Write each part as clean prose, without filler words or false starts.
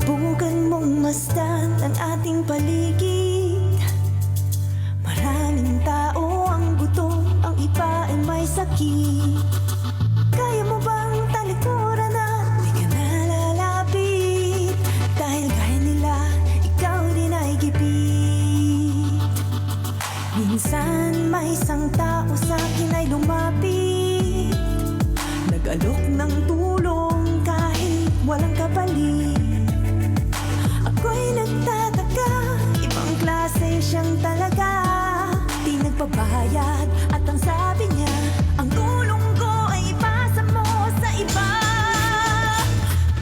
Subukan mong masdan ang ating paligid. Maraming tao ang gutom, ang iba ay may sakit. Kaya mo bang talikuran at di ka nalalapit? Dahil gaya nila, ikaw din ay gipit. Minsan may isang tao sa akin ay lumapit, nag-alok ng tulong kahit walang kapalit. Ako'y nagtataka, ibang klase siyang talaga. Di nagbabayad at ang sabi niya, ang tulong ko ay ipasa mo sa iba.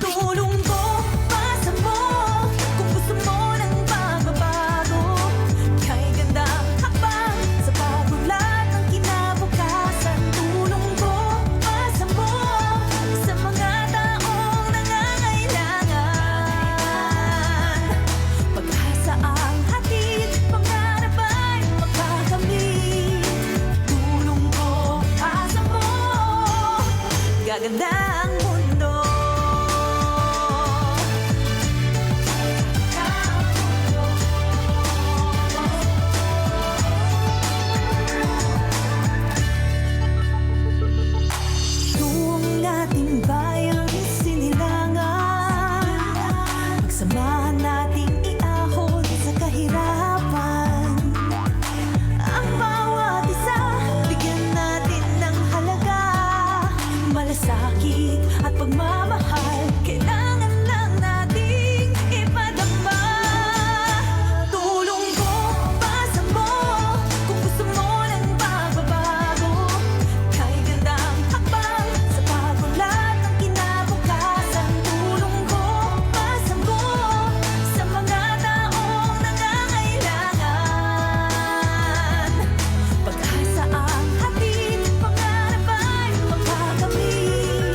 Tulong ko, pasa mo kung gusto mo ng pagbabago. Kay gandang hakbang sa pagbulat ng kinabukasan. Tulong ko, pasa mo sa mga taong nangangailangan. Pag-asa ang hatid, pangarap ay makakamit. Tulong ko, pasa mo, gaganda ang mundo. Tuwang ating bayang sinilangan, pagsamahan nating iahon sa kahirapan. Ang bawat isa, bigyan natin ng halaga. Malasakit at pagmamahal, kailangan lang nating ipadama. Tulong ko, pasa mo kung gusto mo ng pagbabago. Kay gandang hakbang sa pagbulat ng kinabukasan. Tulong ko, pasa mo sa mga taong nangangailangan. Pag-asa ang hatid, pangarap ay makakamit.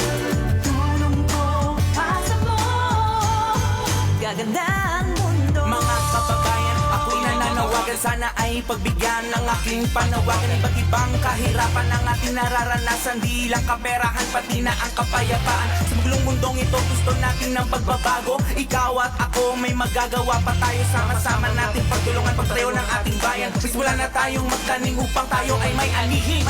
Tulong ko, pasa mo, gaganda ang mundo. Mga kababayan, ako'y nananawagan, sana ay pagbigyan ng aking panawagan. Iba't ibang kahirapan ang ating nararanasan, di lang kaperahan, pati na ang kapayapaan. Sa magulong mundong ito, gusto natin ng pagbabago. Ikaw at ako, may magagawa pa tayo. Sama-sama natin pagtulungan, pagtayo ng ating bayan. Simula na tayong magtanim upang tayo ay may anihin.